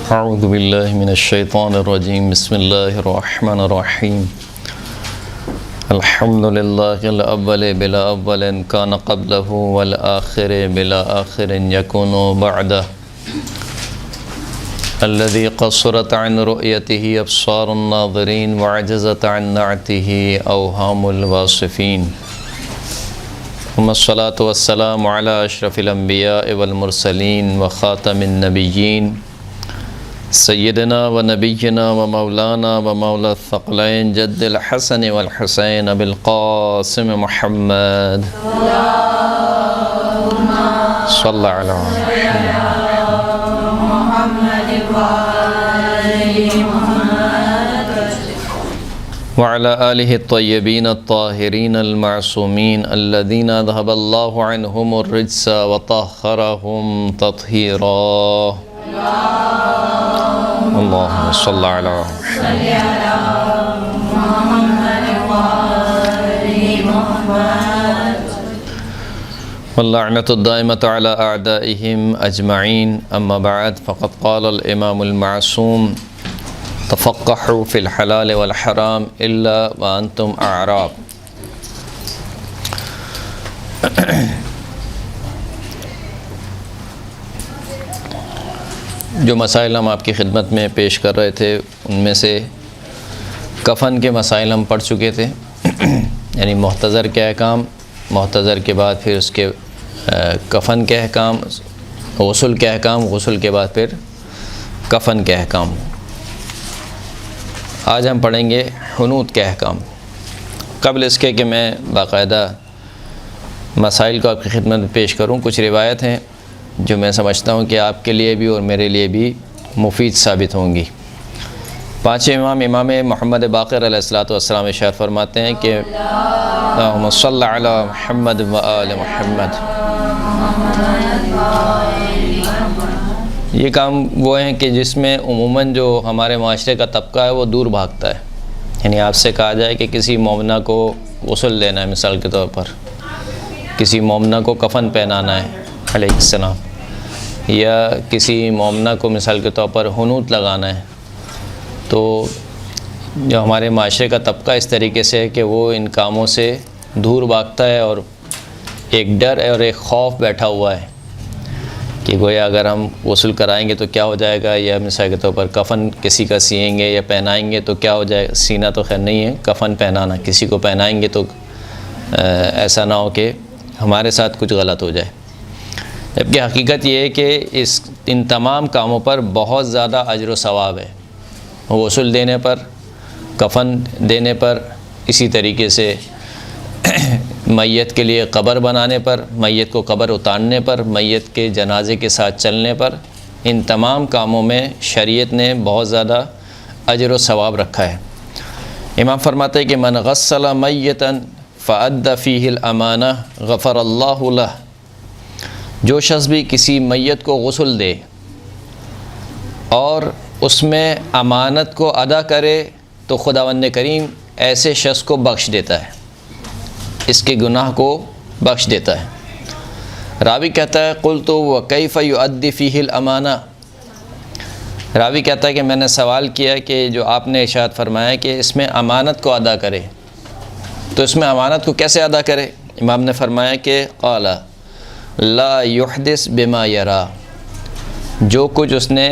اعوذ باللہ من الشیطان الرجیم بسم اللہ الرحمن الرحیم الحمد للہ الاول بلا اول کان قبلہ والآخر بلا آخر یکون بعدہ الذي قصرت عن رؤيته أبصار الناظرين وعجزت عن نعته أوهام الواصفين ثم الصلاة والسلام على أشرف الأنبياء والمرسلين وخاتم النبيين سيدنا ونبينا ومولانا ومولى الثقلين جد الحسن والحسين أبي القاسم محمد صلى على وعلى آله الطيبين الطاهرين المعصومين الذين ذهب الله عنهم الرجس وطهرهم تطهيرا اللهم صل على واللعنة الدائمة على أعدائهم أجمعين أما بعد فقد قال الإمام المعصوم تفقهوا في الحلال والحرام إلا وأنتم أعراب. جو مسائل ہم آپ کی خدمت میں پیش کر رہے تھے ان میں سے کفن کے مسائل ہم پڑھ چکے تھے، یعنی محتضر کے احکام، محتضر کے بعد پھر اس کے کفن کے احکام، غسل کے احکام، غسل کے بعد پھر کفن کے احکام. آج ہم پڑھیں گے حنوط کے احکام. قبل اس کے کہ میں باقاعدہ مسائل کو آپ کی خدمت میں پیش کروں، کچھ روایت ہیں جو میں سمجھتا ہوں کہ آپ کے لیے بھی اور میرے لیے بھی مفید ثابت ہوں گی. پانچویں امام محمد باقر علیہ الصلوۃ والسلام ارشاد فرماتے ہیں کہ اللہم صل علی محمد و آل محمد. یہ کام وہ ہیں کہ جس میں عموماً جو ہمارے معاشرے کا طبقہ ہے وہ دور بھاگتا ہے. یعنی آپ سے کہا جائے کہ کسی مومنہ کو غسل دینا ہے، مثال کے طور پر کسی مومنہ کو کفن پہنانا ہے علیہ السلام، یا کسی مومنہ کو مثال کے طور پر حنوط لگانا ہے، تو جو ہمارے معاشرے کا طبقہ اس طریقے سے ہے کہ وہ ان کاموں سے دور بھاگتا ہے، اور ایک ڈر اور ایک خوف بیٹھا ہوا ہے کہ گویا اگر ہم غسل کرائیں گے تو کیا ہو جائے گا، یا مثال کے طور پر کفن کسی کا سیئیں گے یا پہنائیں گے تو کیا ہو جائے گا. سینا تو خیر نہیں ہے، کفن پہنانا، کسی کو پہنائیں گے تو ایسا نہ ہو کہ ہمارے ساتھ کچھ غلط ہو جائے. جبکہ حقیقت یہ ہے کہ ان تمام کاموں پر بہت زیادہ اجر و ثواب ہے. غسل دینے پر، کفن دینے پر، اسی طریقے سے میت کے لیے قبر بنانے پر، میت کو قبر اتارنے پر، میت کے جنازے کے ساتھ چلنے پر، ان تمام کاموں میں شریعت نے بہت زیادہ اجر و ثواب رکھا ہے. امام فرماتے ہیں کہ من غسل میتا فأدى فيه الامانہ غفر اللہ لہ. جو شخص بھی کسی میت کو غسل دے اور اس میں امانت کو ادا کرے تو خداوند کریم ایسے شخص کو بخش دیتا ہے، اس کے گناہ کو بخش دیتا ہے. راوی کہتا ہے قلت وکیف یؤدی فیہ الامانہ. راوی کہتا ہے کہ میں نے سوال کیا کہ جو آپ نے ارشاد فرمایا کہ اس میں امانت کو ادا کرے، تو اس میں امانت کو کیسے ادا کرے؟ امام نے فرمایا کہ قال لا یحدث بما یرا. جو کچھ اس نے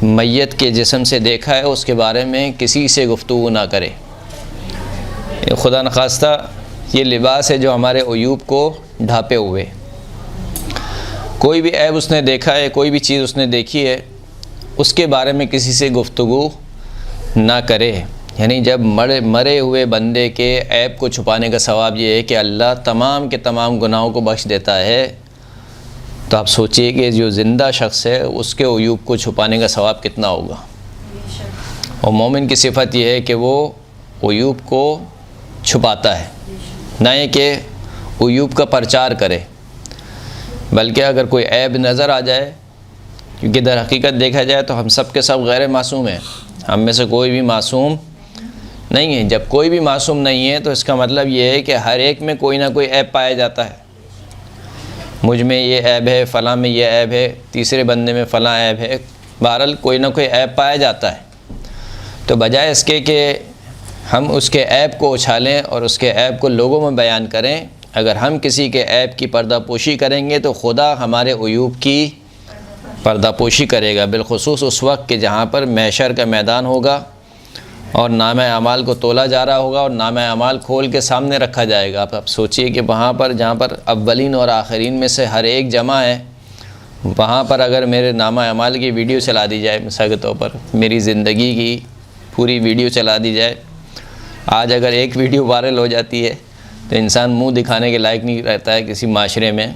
میت کے جسم سے دیکھا ہے اس کے بارے میں کسی سے گفتگو نہ کرے. خدا نخواستہ یہ لباس ہے جو ہمارے عیوب کو ڈھانپے ہوئے. کوئی بھی عیب اس نے دیکھا ہے، کوئی بھی چیز اس نے دیکھی ہے، اس کے بارے میں کسی سے گفتگو نہ کرے. یعنی جب مرے ہوئے بندے کے عیب کو چھپانے کا ثواب یہ ہے کہ اللہ تمام کے تمام گناہوں کو بخش دیتا ہے، تو آپ سوچئے کہ جو زندہ شخص ہے اس کے عیوب کو چھپانے کا ثواب کتنا ہوگا. اور مومن کی صفت یہ ہے کہ وہ عیوب کو چھپاتا ہے، نہ یہ کہ عیوب کا پرچار کرے. بلکہ اگر کوئی عیب نظر آ جائے، کیونکہ در حقیقت دیکھا جائے تو ہم سب کے سب غیر معصوم ہیں، ہم میں سے کوئی بھی معصوم نہیں ہے. جب کوئی بھی معصوم نہیں ہے تو اس کا مطلب یہ ہے کہ ہر ایک میں کوئی نہ کوئی عیب پایا جاتا ہے. مجھ میں یہ عیب ہے، فلاں میں یہ عیب ہے، تیسرے بندے میں فلاں عیب ہے. بہرحال کوئی نہ کوئی عیب پایا جاتا ہے، تو بجائے اس کے کہ ہم اس کے عیب کو اچھالیں اور اس کے عیب کو لوگوں میں بیان کریں، اگر ہم کسی کے عیب کی پردہ پوشی کریں گے تو خدا ہمارے عیوب کی پردہ پوشی کرے گا، بالخصوص اس وقت کہ جہاں پر محشر کا میدان ہوگا اور نامہ اعمال کو تولا جا رہا ہوگا اور نامہ اعمال کھول کے سامنے رکھا جائے گا۔ آپ سوچئے کہ وہاں پر جہاں پر اولین اور آخرین میں سے ہر ایک جمع ہے، وہاں پر اگر میرے نامہ اعمال کی ویڈیو چلا دی جائے، مثال کے طور پر میری زندگی کی پوری ویڈیو چلا دی جائے، آج اگر ایک ویڈیو وائرل ہو جاتی ہے تو انسان منہ دکھانے کے لائق نہیں رہتا ہے کسی معاشرے میں،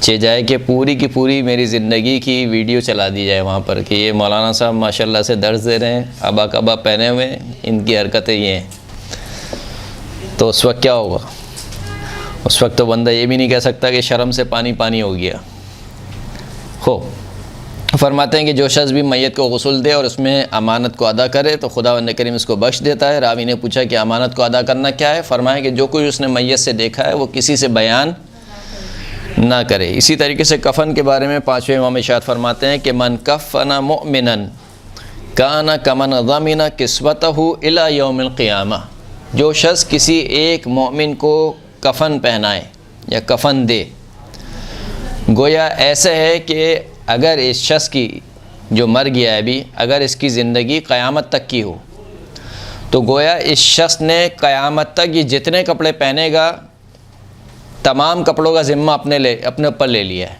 چہ جائے کہ پوری کی پوری میری زندگی کی ویڈیو چلا دی جائے وہاں پر کہ یہ مولانا صاحب ماشاءاللہ سے درس دے رہے ہیں، ابا کبا پہنے ہوئے ہیں، ان کی حرکتیں یہ ہیں، تو اس وقت کیا ہوگا؟ اس وقت تو بندہ یہ بھی نہیں کہہ سکتا کہ شرم سے پانی پانی ہو گیا۔ فرماتے ہیں کہ جو شخص بھی میت کو غسل دے اور اس میں امانت کو ادا کرے تو خداوند کریم اس کو بخش دیتا ہے۔ راوی نے پوچھا کہ امانت کو ادا کرنا کیا ہے؟ فرمایا کہ جو کوئی اس نے میت سے دیکھا ہے وہ کسی سے بیان نہ کرے۔ اسی طریقے سے کفن کے بارے میں پانچویں امام ارشاد فرماتے ہیں کہ من کفن مؤمنا کان کمن ضمن کسوتہ الی یوم القیامہ، جو شخص کسی ایک مومن کو کفن پہنائے یا کفن دے، گویا ایسا ہے کہ اگر اس شخص کی جو مر گیا ہے ابھی، اگر اس کی زندگی قیامت تک کی ہو تو گویا اس شخص نے قیامت تک یہ جتنے کپڑے پہنے گا تمام کپڑوں کا ذمہ اپنے اوپر لے لیا ہے۔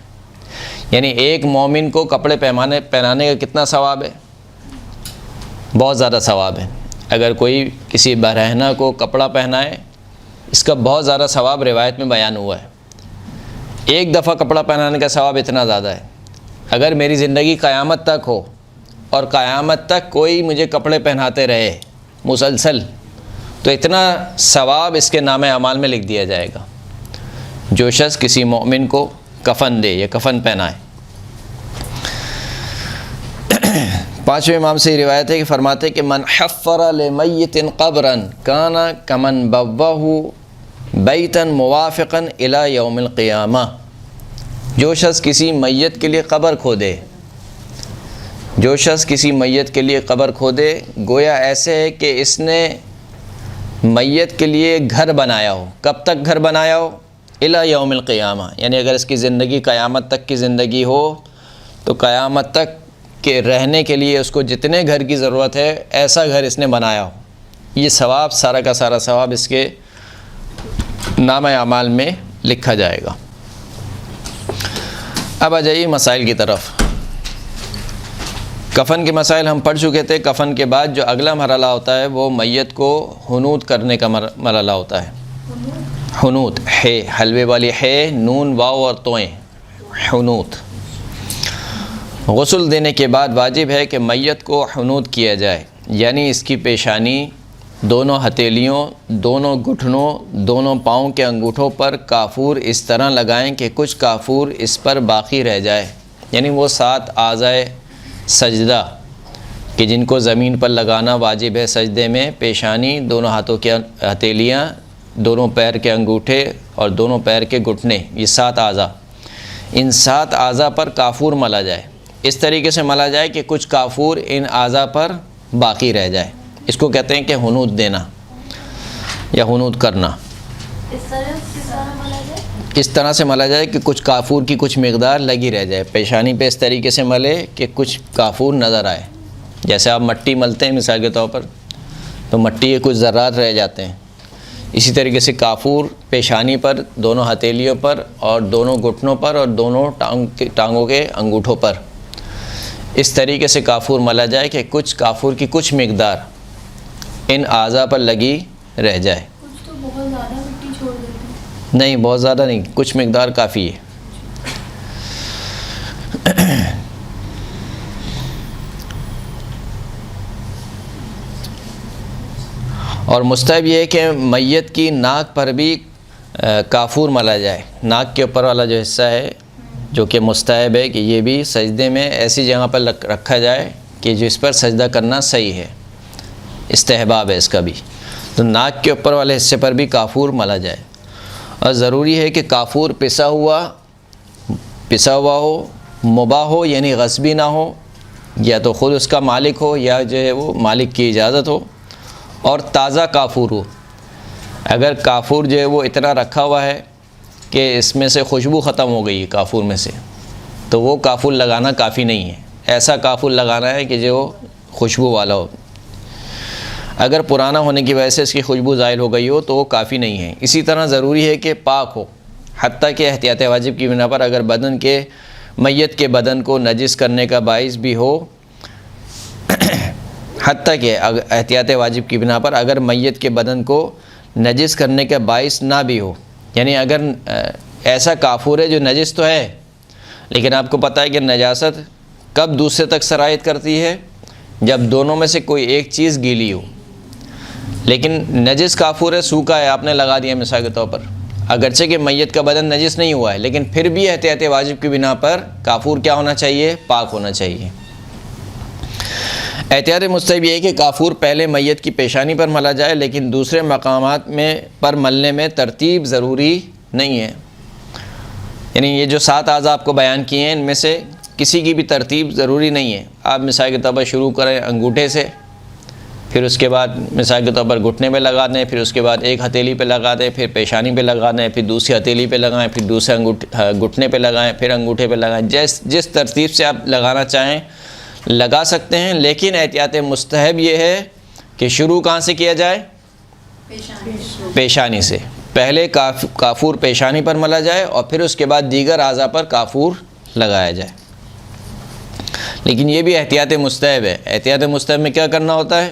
یعنی ایک مومن کو کپڑے پہنانے کا کتنا ثواب ہے؟ بہت زیادہ ثواب ہے۔ اگر کوئی کسی برہنہ کو کپڑا پہنائے اس کا بہت زیادہ ثواب روایت میں بیان ہوا ہے۔ ایک دفعہ کپڑا پہنانے کا ثواب اتنا زیادہ ہے، اگر میری زندگی قیامت تک ہو اور قیامت تک کوئی مجھے کپڑے پہناتے رہے مسلسل تو اتنا ثواب اس کے نامہ اعمال میں لکھ دیا جائے گا۔ جو شخص کسی مومن کو کفن دے یا کفن پہنائے۔ پانچویں امام سے یہ روایت ہے کہ فرماتے ہیں کہ من حفر لمیت قبرا کان کمن بوہ بیتا موافقا الی یوم القیامہ، جو شخص کسی میت کے لیے قبر کھودے، جو شخص کسی میت کے لیے قبر کھودے گویا ایسے ہے کہ اس نے میت کے لیے گھر بنایا ہو۔ کب تک گھر بنایا ہو؟ الی یوم القیامہ، یعنی اگر اس کی زندگی قیامت تک کی زندگی ہو تو قیامت تک کے رہنے کے لیے اس کو جتنے گھر کی ضرورت ہے ایسا گھر اس نے بنایا ہو، یہ ثواب سارا کا سارا ثواب اس کے نامہ اعمال میں لکھا جائے گا۔ اب آ جائیے مسائل کی طرف۔ کفن کے مسائل ہم پڑھ چکے تھے۔ کفن کے بعد جو اگلا مرحلہ ہوتا ہے وہ میت کو حنوط کرنے کا مرحلہ ہوتا ہے۔ حنوط، ہے حلوے والی ہے، نون واو اور توئیں، حنوط۔ غسل دینے کے بعد واجب ہے کہ میت کو حنوط کیا جائے، یعنی اس کی پیشانی، دونوں ہتھیلیوں، دونوں گھٹنوں، دونوں پاؤں کے انگوٹھوں پر کافور اس طرح لگائیں کہ کچھ کافور اس پر باقی رہ جائے، یعنی وہ 7 اعضائے سجدہ کہ جن کو زمین پر لگانا واجب ہے سجدے میں، پیشانی، دونوں ہاتھوں کی ہتھیلیاں، دونوں پیر کے انگوٹھے اور دونوں پیر کے گھٹنے، یہ 7 اعضاء، ان 7 اعضاء پر کافور ملا جائے۔ اس طریقے سے ملا جائے کہ کچھ کافور ان اعضاء پر باقی رہ جائے، اس کو کہتے ہیں کہ حنوط دینا یا حنوط کرنا۔ اس طرح سے ملا جائے کہ کچھ کافور کی کچھ مقدار لگی رہ جائے، پیشانی پہ اس طریقے سے ملے کہ کچھ کافور نظر آئے، جیسے آپ مٹی ملتے ہیں مثال کے طور پر تو مٹی کے کچھ ذرات رہ جاتے ہیں، اسی طریقے سے کافور پیشانی پر، دونوں ہتھیلیوں پر اور دونوں گھٹنوں پر اور دونوں ٹانگوں کے انگوٹھوں پر اس طریقے سے کافور ملا جائے کہ کچھ کافور کی کچھ مقدار ان اعضاء پر لگی رہ جائے۔ کچھ تو بہت زیادہ مٹی چھوڑ دیتے ہیں۔ نہیں، بہت زیادہ نہیں، کچھ مقدار کافی ہے۔ اور مستحب یہ ہے کہ میت کی ناک پر بھی کافور ملا جائے، ناک کے اوپر والا جو حصہ ہے جو کہ مستحب ہے کہ یہ بھی سجدے میں ایسی جگہ پر رکھا جائے کہ جس پر سجدہ کرنا صحیح ہے، استحباب ہے اس کا بھی، تو ناک کے اوپر والے حصے پر بھی کافور ملا جائے۔ اور ضروری ہے کہ کافور پسا ہوا ہو، مباح ہو یعنی غصبی نہ ہو، یا تو خود اس کا مالک ہو یا جو ہے وہ مالک کی اجازت ہو، اور تازہ کافور ہو۔ اگر کافور جو ہے وہ اتنا رکھا ہوا ہے کہ اس میں سے خوشبو ختم ہو گئی ہے کافور میں سے، تو وہ کافور لگانا کافی نہیں ہے۔ ایسا کافور لگانا ہے کہ جو خوشبو والا ہو۔ اگر پرانا ہونے کی وجہ سے اس کی خوشبو زائل ہو گئی ہو تو وہ کافی نہیں ہے۔ اسی طرح ضروری ہے کہ پاک ہو، حتیٰ کہ احتیاط واجب کی بنا پر اگر میت کے بدن کو نجس کرنے کا باعث بھی ہو، حتیٰ کہ احتیاط واجب کی بنا پر اگر میت کے بدن کو نجس کرنے کا باعث نہ بھی ہو، یعنی اگر ایسا کافور ہے جو نجس تو ہے، لیکن آپ کو پتہ ہے کہ نجاست کب دوسرے تک سرایت کرتی ہے؟ جب دونوں میں سے کوئی ایک چیز گیلی ہو۔ لیکن نجس کافور ہے، سوکھا ہے، آپ نے لگا دیا مثال کے طور پر، اگرچہ کہ میت کا بدن نجس نہیں ہوا ہے، لیکن پھر بھی احتیاط واجب کی بنا پر کافور کیا ہونا چاہیے؟ پاک ہونا چاہیے۔ احتیاط مستحب یہ ہے کہ کافور پہلے میت کی پیشانی پر ملا جائے، لیکن دوسرے مقامات پر ملنے میں ترتیب ضروری نہیں ہے۔ یعنی یہ جو 7 اعضاء آپ کو بیان کیے ہیں، ان میں سے کسی کی بھی ترتیب ضروری نہیں ہے۔ آپ مثال کے طور پر شروع کریں انگوٹھے سے، پھر اس کے بعد مثال کے طور پر گھٹنے پہ لگا دیں، پھر اس کے بعد ایک ہتھیلی پہ لگا دیں، پھر پیشانی پہ لگا دیں، پھر دوسری ہتھیلی پہ لگائیں، پھر دوسرے گھٹنے پہ لگائیں، پھر انگوٹھے پہ لگائیں۔ جس ترتیب سے آپ لگانا چاہیں لگا سکتے ہیں، لیکن احتیاط مستحب یہ ہے کہ شروع کہاں سے کیا جائے؟ پیشانی سے۔ پہلے کافور پیشانی پر ملا جائے اور پھر اس کے بعد دیگر اعضاء پر کافور لگایا جائے۔ لیکن یہ بھی احتیاط مستحب ہے۔ احتیاط مستحب میں کیا کرنا ہوتا ہے؟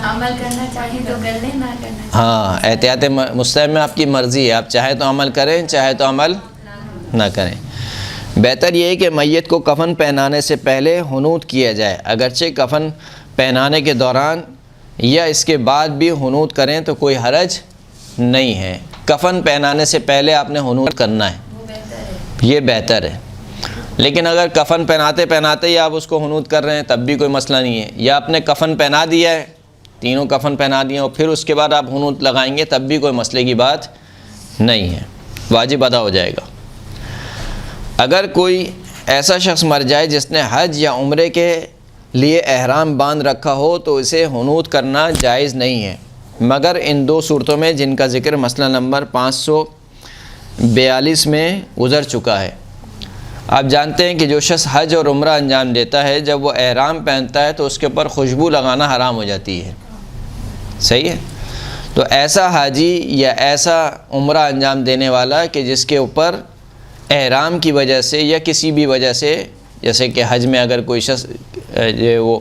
عمل کرنا چاہیے تو کر لیں، نہ کرنا چاہیے۔ ہاں، احتیاط مستحب میں آپ کی مرضی ہے، آپ چاہے تو عمل کریں، چاہے تو عمل نہ کریں۔ بہتر یہ ہے کہ میت کو کفن پہنانے سے پہلے حنوط کیا جائے، اگرچہ کفن پہنانے کے دوران یا اس کے بعد بھی حنوط کریں تو کوئی حرج نہیں ہے۔ کفن پہنانے سے پہلے آپ نے حنوط کرنا ہے، یہ بہتر ہے۔ لیکن اگر کفن پہناتے ہی آپ اس کو حنوط کر رہے ہیں تب بھی کوئی مسئلہ نہیں ہے، یا آپ نے کفن پہنا دیا ہے، تینوں کفن پہنا دیے اور پھر اس کے بعد آپ حنوط لگائیں گے تب بھی کوئی مسئلے کی بات نہیں ہے، واجب ادا ہو جائے گا۔ اگر کوئی ایسا شخص مر جائے جس نے حج یا عمرے کے لیے احرام باندھ رکھا ہو تو اسے حنوط کرنا جائز نہیں ہے، مگر ان 2 صورتوں میں جن کا ذکر مسئلہ نمبر 542 میں گزر چکا ہے۔ آپ جانتے ہیں کہ جو شخص حج اور عمرہ انجام دیتا ہے، جب وہ احرام پہنتا ہے تو اس کے اوپر خوشبو لگانا حرام ہو جاتی ہے، صحیح ہے؟ تو ایسا حاجی یا ایسا عمرہ انجام دینے والا کہ جس کے اوپر احرام کی وجہ سے یا کسی بھی وجہ سے، جیسے کہ حج میں اگر کوئی شخص وہ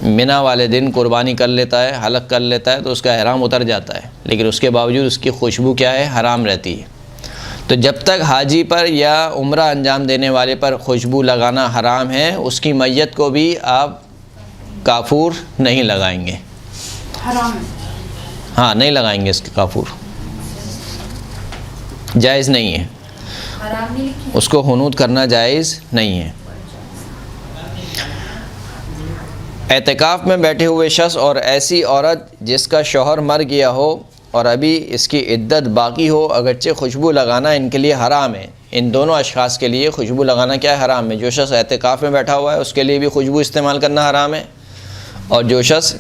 منی والے دن قربانی کر لیتا ہے، حلق کر لیتا ہے تو اس کا احرام اتر جاتا ہے، لیکن اس کے باوجود اس کی خوشبو کیا ہے؟ حرام رہتی ہے۔ تو جب تک حاجی پر یا عمرہ انجام دینے والے پر خوشبو لگانا حرام ہے، اس کی میت کو بھی آپ کافور نہیں لگائیں گے، حرام ہے، ہاں نہیں لگائیں گے، اس کے کافور جائز نہیں ہے، حرام نہیں لکھی۔ اس کو حنوط کرنا جائز نہیں ہے۔ اعتکاف میں بیٹھے ہوئے شخص اور ایسی عورت جس کا شوہر مر گیا ہو اور ابھی اس کی عدت باقی ہو، اگرچہ خوشبو لگانا ان کے لیے حرام ہے۔ ان دونوں اشخاص کے لیے خوشبو لگانا کیا ہے؟ حرام ہے۔ جو شخص اعتکاف میں بیٹھا ہوا ہے اس کے لیے بھی خوشبو استعمال کرنا حرام ہے، اور جو شخص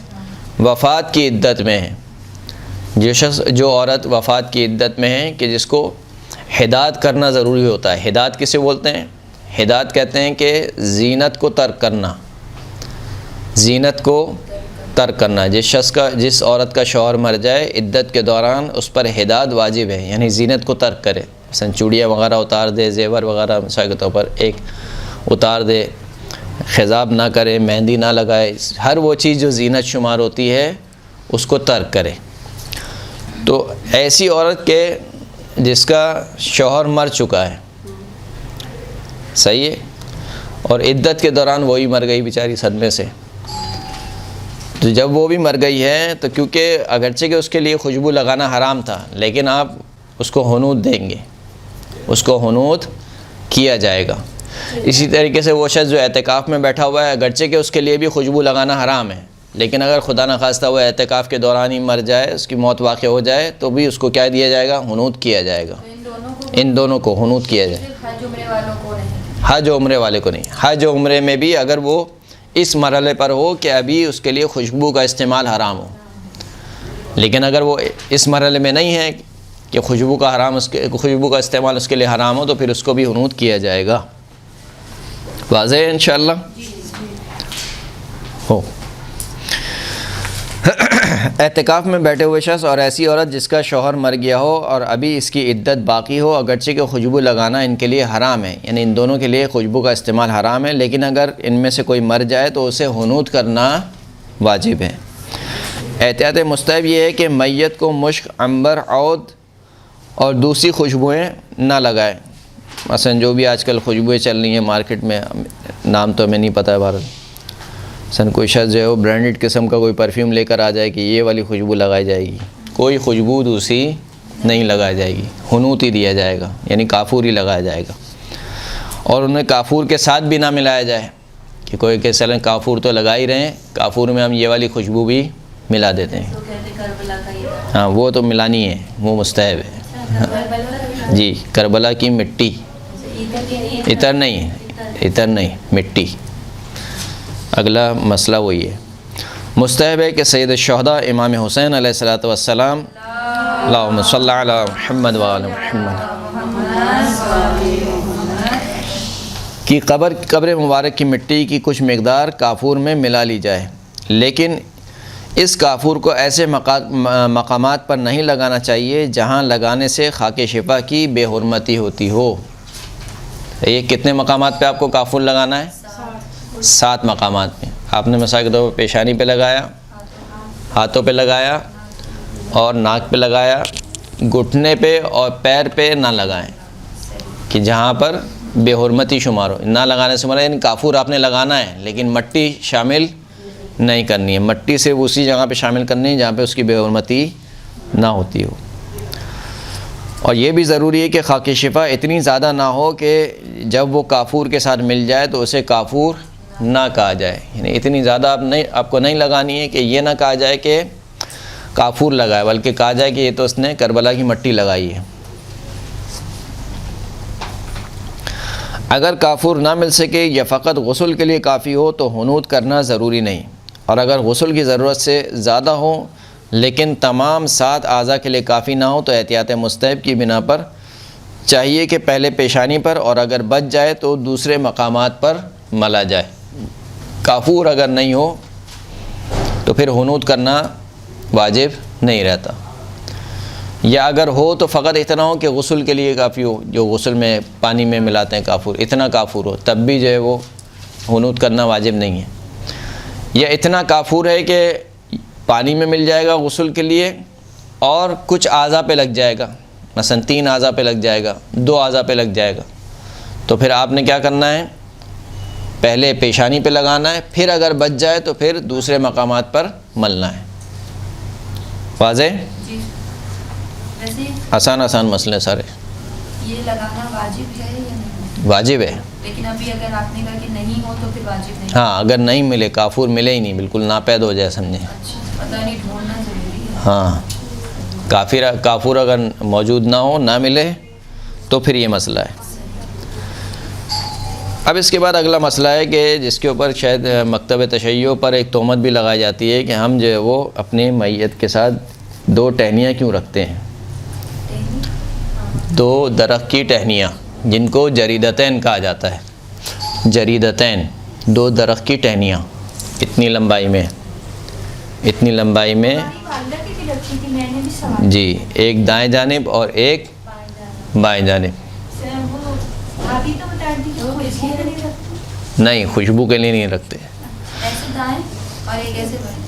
وفات کی عدت میں ہے، جو عورت وفات کی عدت میں ہے کہ جس کو حداد کرنا ضروری ہوتا ہے۔ حداد کسے بولتے ہیں؟ حداد کہتے ہیں کہ زینت کو ترک کرنا، زینت کو ترک کرنا۔ جس عورت کا شوہر مر جائے عدت کے دوران اس پر حداد واجب ہے، یعنی زینت کو ترک کرے، مثلا چوڑیاں وغیرہ اتار دے، زیور وغیرہ مثال کے طور پر ایک اتار دے، خضاب نہ کرے، مہندی نہ لگائے، ہر وہ چیز جو زینت شمار ہوتی ہے اس کو ترک کرے۔ تو ایسی عورت کے جس کا شوہر مر چکا ہے، صحیح ہے، اور عدت کے دوران وہی مر گئی بیچاری صدمے سے، تو جب وہ بھی مر گئی ہے تو کیونکہ اگرچہ کہ اس کے لیے خوشبو لگانا حرام تھا، لیکن آپ اس کو حنوط دیں گے، اس کو حنوط کیا جائے گا۔ اسی طریقے سے وہ شخص جو اعتکاف میں بیٹھا ہوا ہے، اگرچہ کہ اس کے لیے بھی خوشبو لگانا حرام ہے، لیکن اگر خدا نخواستہ وہ اعتکاف کے دوران ہی مر جائے، اس کی موت واقع ہو جائے، تو بھی اس کو کیا دیا جائے گا؟ حنوط کیا جائے گا۔ ان دونوں کو حنوط کیا جائے، حج عمرے والوں کو نہیں۔ حج و عمرے والے کو نہیں. حج و عمرے میں بھی اگر وہ اس مرحلے پر ہو کہ ابھی اس کے لیے خوشبو کا استعمال حرام ہو، لیکن اگر وہ اس مرحلے میں نہیں ہے کہ خوشبو کا استعمال اس کے لیے حرام ہو، تو پھر اس کو بھی حنوط کیا جائے گا. واضح ہے انشاءاللہ؟ ہو. اعتکاف میں بیٹھے ہوئے شخص اور ایسی عورت جس کا شوہر مر گیا ہو اور ابھی اس کی عدت باقی ہو، اگرچہ کہ خوشبو لگانا ان کے لیے حرام ہے، یعنی ان دونوں کے لیے خوشبو کا استعمال حرام ہے، لیکن اگر ان میں سے کوئی مر جائے تو اسے حنوط کرنا واجب ہے. احتیاط مستحب یہ ہے کہ میت کو مشک، عنبر، عود اور دوسری خوشبوئیں نہ لگائے. مثلا جو بھی آج کل خوشبوئیں چل رہی ہیں مارکیٹ میں، نام تو ہمیں نہیں پتہ ہے بھارت، مثلا کوئی شخص جو ہے وہ برانڈڈ قسم کا کوئی پرفیوم لے کر آ جائے کہ یہ والی خوشبو لگائی جائے گی، کوئی خوشبو دوسری نہیں لگائی جائے گی، حنوط ہی دیا جائے گا، یعنی کافور ہی لگایا جائے گا. اور انہیں کافور کے ساتھ بھی نہ ملایا جائے کہ کوئی کہ چلیں کافور تو لگا ہی رہے ہیں، کافور میں ہم یہ والی خوشبو بھی ملا دیتے ہیں. ہاں وہ تو ملانی ہے، وہ مستحب ہے. جی کربلا کی مٹی، عطر نہیں مٹی. اگلا مسئلہ وہی ہے. مستحب ہے کہ سید الشہداء امام حسین علیہ الصلوۃ والسلام اللہم صلی علی محمد وآل محمد کی قبر مبارک کی مٹی کی کچھ مقدار کافور میں ملا لی جائے، لیکن اس کافور کو ایسے مقامات پر نہیں لگانا چاہیے جہاں لگانے سے خاک شفا کی بے حرمتی ہوتی ہو. یہ کتنے مقامات پہ آپ کو کافور لگانا ہے؟ 7 مقامات پہ. آپ نے مثال کے طور پر پیشانی پہ لگایا، ہاتھوں پہ لگایا اور ناک پہ لگایا، گھٹنے پہ اور پیر پہ نہ لگائیں کہ جہاں پر بے حرمتی شمار ہو. نہ لگانے سے مراد یعنی کافور آپ نے لگانا ہے لیکن مٹی شامل نہیں کرنی ہے، مٹی سے اسی جگہ پہ شامل کرنی ہے جہاں پہ اس کی بے حرمتی نہ ہوتی ہو. اور یہ بھی ضروری ہے کہ خاک شفا اتنی زیادہ نہ ہو کہ جب وہ کافور کے ساتھ مل جائے تو اسے کافور نہ کہا جائے، یعنی اتنی زیادہ آپ کو نہیں لگانی ہے کہ یہ نہ کہا جائے کہ کافور لگائے، بلکہ کہا جائے کہ یہ تو اس نے کربلا کی مٹی لگائی ہے. اگر کافور نہ مل سکے یا فقط غسل کے لیے کافی ہو تو حنوط کرنا ضروری نہیں، اور اگر غسل کی ضرورت سے زیادہ ہو لیکن تمام 7 اعضاء کے لیے کافی نہ ہو تو احتیاط مستحب کی بنا پر چاہیے کہ پہلے پیشانی پر اور اگر بچ جائے تو دوسرے مقامات پر ملا جائے. کافور اگر نہیں ہو تو پھر حنوط کرنا واجب نہیں رہتا، یا اگر ہو تو فقط اتنا ہو کہ غسل کے لیے کافی ہو، جو غسل میں پانی میں ملاتے ہیں کافور، اتنا کافور ہو تب بھی جو ہے وہ حنوط کرنا واجب نہیں ہے. یا اتنا کافور ہے کہ پانی میں مل جائے گا غسل کے لیے اور کچھ اعضاء پہ لگ جائے گا، مثلا 3 اعضاء پہ لگ جائے گا، 2 اعضاء پہ لگ جائے گا، تو پھر آپ نے کیا کرنا ہے؟ پہلے پیشانی پہ لگانا ہے، پھر اگر بچ جائے تو پھر دوسرے مقامات پر ملنا ہے. واضح؟ جی. ویسے آسان مسئلے سارے. یہ لگانا واجب ہے یا نہیں؟ واجب ہے، لیکن ابھی اگر آپ نے کہا کہ نہیں ہو تو پھر واجب نہیں. ہاں اگر نہیں ملے، کافور ملے ہی نہیں، بالکل ناپید ہو جائے سمجھیں. اچھا، پتہ نہیں ڈھونڈنا ضروری ہے. ہاں کافور اگر موجود نہ ہو، نہ ملے تو پھر یہ مسئلہ ہے. اب اس کے بعد اگلا مسئلہ ہے کہ جس کے اوپر شاید مکتب تشیع پر ایک تہمت بھی لگائی جاتی ہے کہ ہم جو ہے وہ اپنے میت کے ساتھ 2 ٹہنیاں کیوں رکھتے ہیں. 2 درخت کی ٹہنیاں جن کو جریدتین کہا جاتا ہے. جریدتین 2 درخت کی ٹہنیاں اتنی لمبائی میں جی، ایک دائیں جانب اور ایک بائیں جانب. نہیں، خوشبو کے لیے نہیں رکھتے.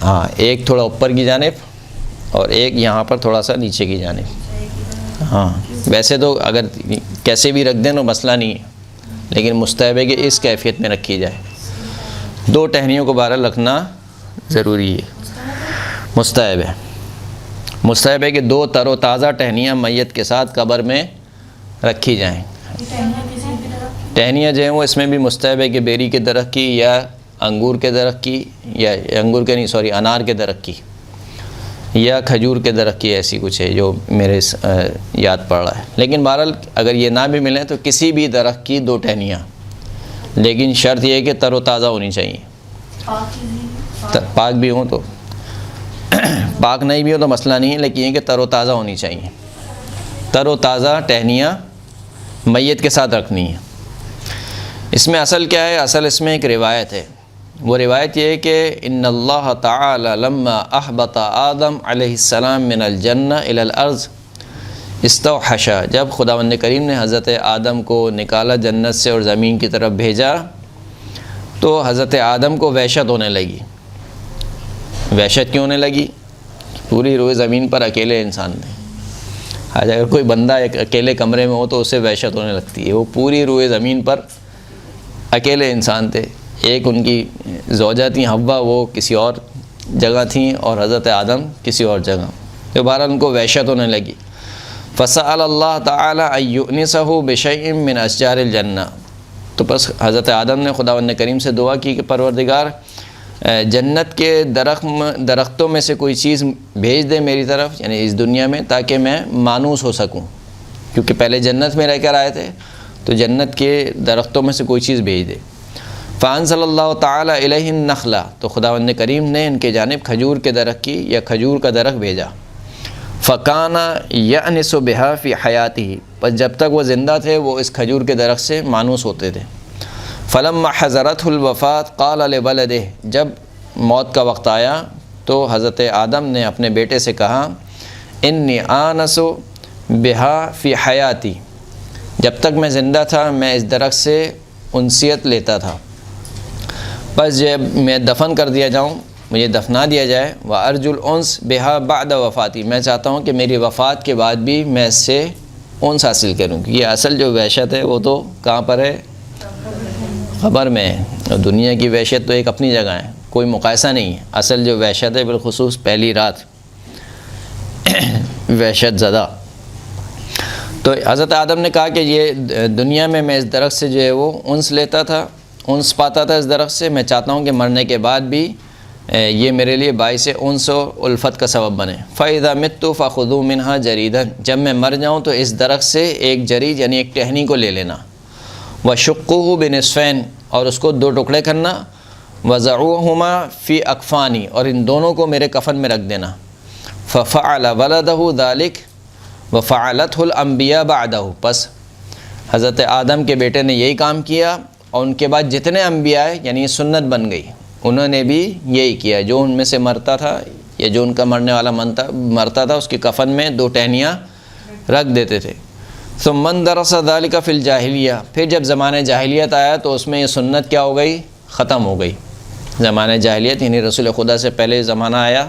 ہاں، ایک تھوڑا اوپر کی جانب اور ایک یہاں پر تھوڑا سا نیچے کی جانب. ہاں ویسے تو اگر کیسے بھی رکھ دیں تو مسئلہ نہیں ہے، لیکن مستحب ہے کہ اس کیفیت میں رکھی جائے. 2 ٹہنیوں کو بہرحال رکھنا ضروری ہے، مستحب ہے کہ 2 تر و تازہ ٹہنیاں میت کے ساتھ قبر میں رکھی جائیں. ٹہنیاں جو ہیں وہ اس میں بھی مستحب ہے کہ بیری کے درخت کی یا انگور کے درخت کی، یا انار کے درخت کی یا کھجور کے درخت کی، ایسی کچھ ہے جو میرے یاد پڑ رہا ہے. لیکن بہرحال اگر یہ نہ بھی ملیں تو کسی بھی درخت کی 2 ٹہنیاں لیکن شرط یہ ہے کہ تر و تازہ ہونی چاہیے، پاک بھی ہوں تو پاک نہیں بھی ہو تو مسئلہ نہیں ہے، لیکن یہ کہ تر و تازہ ہونی چاہیے، تر و تازہ ٹہنیاں میت کے ساتھ رکھنی ہے۔ اس میں اصل کیا ہے؟ اصل اس میں ایک روایت ہے، وہ روایت یہ ہے کہ ان اللہ تعالی لما احبط آدم علیہ السلام من الجنہ الی الارض استوحش، جب خداوند کریم نے حضرت آدم کو نکالا جنت سے اور زمین کی طرف بھیجا تو حضرت آدم کو وحشت ہونے لگی۔ وحشت کیوں ہونے لگی؟ پوری روئے زمین پر اکیلے انسان نے، آج اگر کوئی بندہ ایک اکیلے کمرے میں ہو تو اسے وحشت ہونے لگتی ہے۔ وہ پوری روئے زمین پر اکیلے انسان تھے، ایک ان کی زوجہ تھیں حوا، وہ کسی اور جگہ تھیں، اور حضرت آدم کسی اور جگہ، تو بہرحال ان کو وحشت ہونے لگی۔ فسأل اللہ تعالی ان یؤنسہ بشیء من اشجار الجنہ، تو بس حضرت آدم نے خداوند کریم سے دعا کی کہ پروردگار جنت کے درختوں میں سے کوئی چیز بھیج دے میری طرف، یعنی اس دنیا میں، تاکہ میں مانوس ہو سکوں، کیونکہ پہلے جنت میں رہ کر آئے تھے، تو جنت کے درختوں میں سے کوئی چیز بھیج دے۔ فانزل اللہ تعالی الیہ النخلہ، تو خداوند کریم نے ان کے جانب کھجور کے درخت کی یا کھجور کا درخت بھیجا۔ فکان یأنس بہا فی حیاتہ، پس جب تک وہ زندہ تھے وہ اس کھجور کے درخت سے مانوس ہوتے تھے۔ فلما حضرتہ الوفات قال لولدہ، جب موت کا وقت آیا تو حضرت آدم نے اپنے بیٹے سے کہا انی آنس بہا فی حیاتی، جب تک میں زندہ تھا میں اس درخت سے انسیت لیتا تھا، بس جب میں دفن کر دیا جاؤں، مجھے دفنا دیا جائے، وارجو الانس بہا بعد وفاتی، میں چاہتا ہوں کہ میری وفات کے بعد بھی میں اس سے انس حاصل کروں، کیونکہ یہ اصل جو وحشت ہے وہ تو کہاں پر ہے؟ قبر میں ہے، اور دنیا کی وحشت تو ایک اپنی جگہ ہے، کوئی مقایسہ نہیں ہے۔ اصل جو وحشت ہے بالخصوص پہلی رات وحشت زدہ۔ تو حضرت آدم نے کہا کہ یہ دنیا میں اس درخت سے جو ہے وہ انس لیتا تھا، انس پاتا تھا اس درخت سے، میں چاہتا ہوں کہ مرنے کے بعد بھی یہ میرے لیے باعث انس و الفت کا سبب بنے۔ فَإِذَا مِتُّ فَخُذُوا مِنْهَا جَرِيدًا، جب میں مر جاؤں تو اس درخت سے ایک جرید یعنی ایک ٹہنی کو لے لینا، وَشُقُّوهُ بِنِصْفَيْنِ، اور اس کو دو ٹکڑے کرنا، وَضَعُوهُمَا فِي أَكْفَانِ، اور ان دونوں کو میرے کفن میں رکھ دینا۔ فَفَعَلَ وَلَدَهُ ذَلِكَ وَفَعَلَتْهُ الْأَنْبِيَاءُ بَعْدَهُ، پس حضرت آدم کے بیٹے نے یہی کام کیا، اور ان کے بعد جتنے انبیاء ہیں یعنی سنت بن گئی، انہوں نے بھی یہی کیا، جو ان میں سے مرتا تھا یا جو ان کا مرنے والا مرتا تھا اس کے کفن میں دو ٹہنیاں رکھ دیتے تھے۔ ثم درس ذلك فی الجاہلیہ، پھر جب زمانہ جاہلیت آیا تو اس میں یہ سنت کیا ہو گئی؟ ختم ہو گئی۔ زمانہ جاہلیت یعنی رسول خدا سے پہلے زمانہ آیا،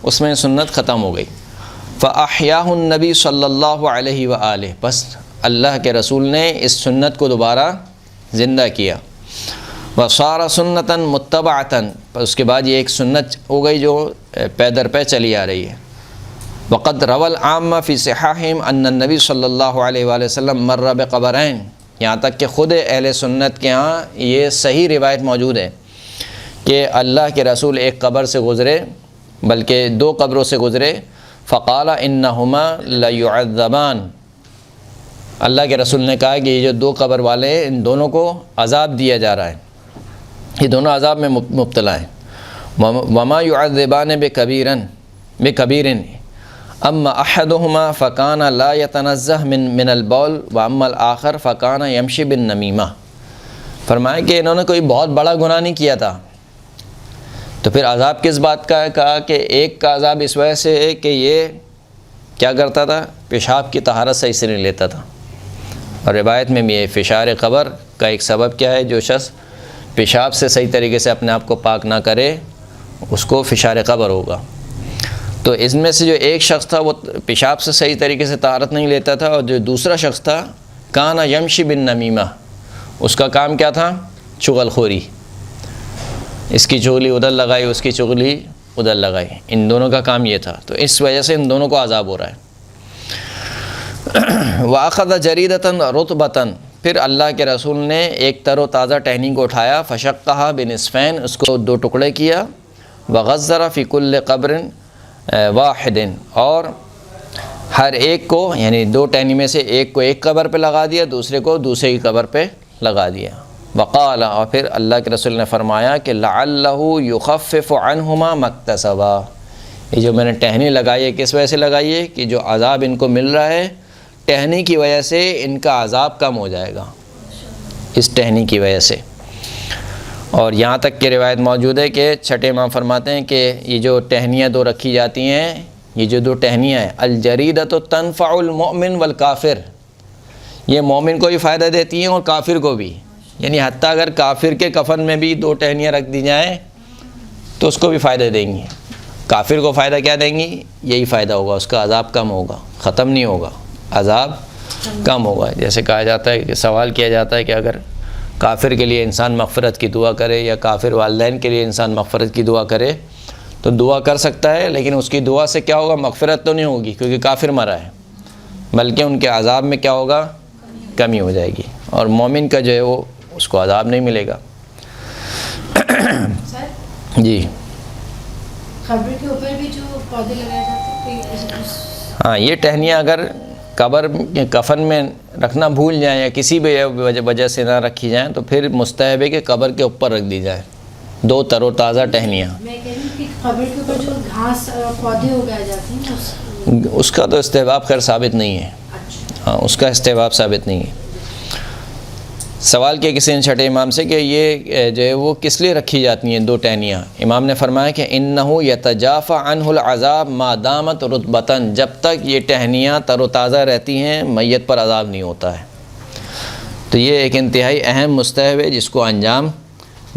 اس میں سنت ختم ہو گئی۔ فاحیاہ النبی صلی اللہ علیہ وآلہ، بس اللہ کے رسول نے اس سنت کو دوبارہ زندہ کیا۔ وصار سنتاً متبعتاً، اس کے بعد یہ ایک سنت ہو گئی جو پے در پے چلی آ رہی ہے۔ وقد روى العامہ فی صحاحہم ان النبی صلی اللہ علیہ وآلہ وسلم مر بقبرین، یہاں تک کہ خود اہل سنت کے ہاں یہ صحیح روایت موجود ہے کہ اللہ کے رسول ایک قبر سے گزرے، بلکہ دو قبروں سے گزرے، فقال انہما لیعذبان، اللہ کے رسول نے کہا کہ یہ جو دو قبر والے ہیں ان دونوں کو عذاب دیا جا رہا ہے، یہ دونوں عذاب میں مبتلا ہیں۔ وما يعذبان بکبیر اما احدہما فکان لا یتنزہ من البول واما الآخر فکان یمشی بالنمیمہ، فرمایا کہ انہوں نے کوئی بہت بڑا گناہ نہیں کیا تھا، تو پھر عذاب کس بات کا ہے؟ کہا کہ ایک کا عذاب اس وجہ سے ہے کہ یہ کیا کرتا تھا؟ پیشاب کی طہارت صحیح سے نہیں لیتا تھا، اور روایت میں بھی ہے فشار قبر کا ایک سبب کیا ہے؟ جو شخص پیشاب سے صحیح طریقے سے اپنے آپ کو پاک نہ کرے اس کو فشار قبر ہوگا۔ تو اس میں سے جو ایک شخص تھا وہ پیشاب سے صحیح طریقے سے طہارت نہیں لیتا تھا، اور جو دوسرا شخص تھا کانا یمشی بالنمیمہ، اس کا کام کیا تھا؟ چغل خوری، اس کی چغلی ادھر لگائی، اس کی چغلی ادھر لگائی، ان دونوں کا کام یہ تھا، تو اس وجہ سے ان دونوں کو عذاب ہو رہا ہے۔ وَأَخَذَ جَرِيدَةً رُطْبَةً، پھر اللہ کے رسول نے ایک تر و تازہ ٹہنی کو اٹھایا، فشقها بنصفین، اس کو دو ٹکڑے کیا، وغزر فی کل قبر واحد، اور ہر ایک کو یعنی دو ٹہنی میں سے ایک کو ایک قبر پہ لگا دیا، دوسرے کو دوسرے کی قبر پہ لگا دیا، وقال، اور پھر اللہ کے رسول نے فرمایا کہ لعلہ یخفف عنہما مکتسبا، یہ جو میں نے ٹہنی لگائی ہے کس وجہ سے لگائی ہے کہ جو عذاب ان کو مل رہا ہے ٹہنی کی وجہ سے ان کا عذاب کم ہو جائے گا، اس ٹہنی کی وجہ سے۔ اور یہاں تک کہ روایت موجود ہے کہ چھٹے امام فرماتے ہیں کہ یہ جو ٹہنیاں دو رکھی جاتی ہیں، یہ جو دو ٹہنیاں ہیں، الجریدۃ تنفع المؤمن والکافر، یہ مومن کو بھی فائدہ دیتی ہیں اور کافر کو بھی، یعنی حتیٰ اگر کافر کے کفن میں بھی دو ٹہنیاں رکھ دی جائیں تو اس کو بھی فائدہ دیں گی۔ کافر کو فائدہ کیا دیں گی؟ یہی فائدہ ہوگا، اس کا عذاب کم ہوگا، ختم نہیں ہوگا، عذاب کم ہوگا۔ جیسے کہا جاتا ہے کہ سوال کیا جاتا ہے کہ اگر کافر کے لیے انسان مغفرت کی دعا کرے یا کافر والدین کے لیے انسان مغفرت کی دعا کرے تو دعا کر سکتا ہے، لیکن اس کی دعا سے کیا ہوگا؟ مغفرت تو نہیں ہوگی کیونکہ کافر مرا ہے، بلکہ ان کے عذاب میں کیا ہوگا؟ کمی ہو جائے گی، اور مومن کا جو ہے وہ اس کو عذاب نہیں ملے گا۔ جی قبر کے اوپر بھی جو پودے لگائے جاتے ہیں، ہاں، یہ ٹہنیاں اگر قبر کفن میں رکھنا بھول جائیں یا کسی بھی وجہ سے نہ رکھی جائیں تو پھر مستحب ہے کہ قبر کے اوپر رکھ دی جائیں دو تر و تازہ ٹہنیاں۔ میں کہہ رہی ہوں کہ قبر کے اوپر جو گھاس پودے اگائے جاتے ہیں اس کا تو استحباب خیر ثابت نہیں ہے، ہاں اس کا استحباب ثابت نہیں ہے۔ سوال کیا کسی نے چھٹے امام سے کہ یہ جو ہے وہ کس لیے رکھی جاتی ہیں دو ٹہنیاں؟ امام نے فرمایا کہ انہ یتجافی عنہ العذاب ما دامت رطبتاً، جب تک یہ ٹہنیاں تر و تازہ رہتی ہیں میت پر عذاب نہیں ہوتا ہے۔ تو یہ ایک انتہائی اہم مستحب ہے جس کو انجام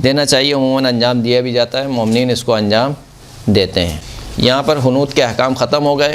دینا چاہیے، عموماً انجام دیا بھی جاتا ہے، مومنین اس کو انجام دیتے ہیں۔ یہاں پر حنوت کے احکام ختم ہو گئے۔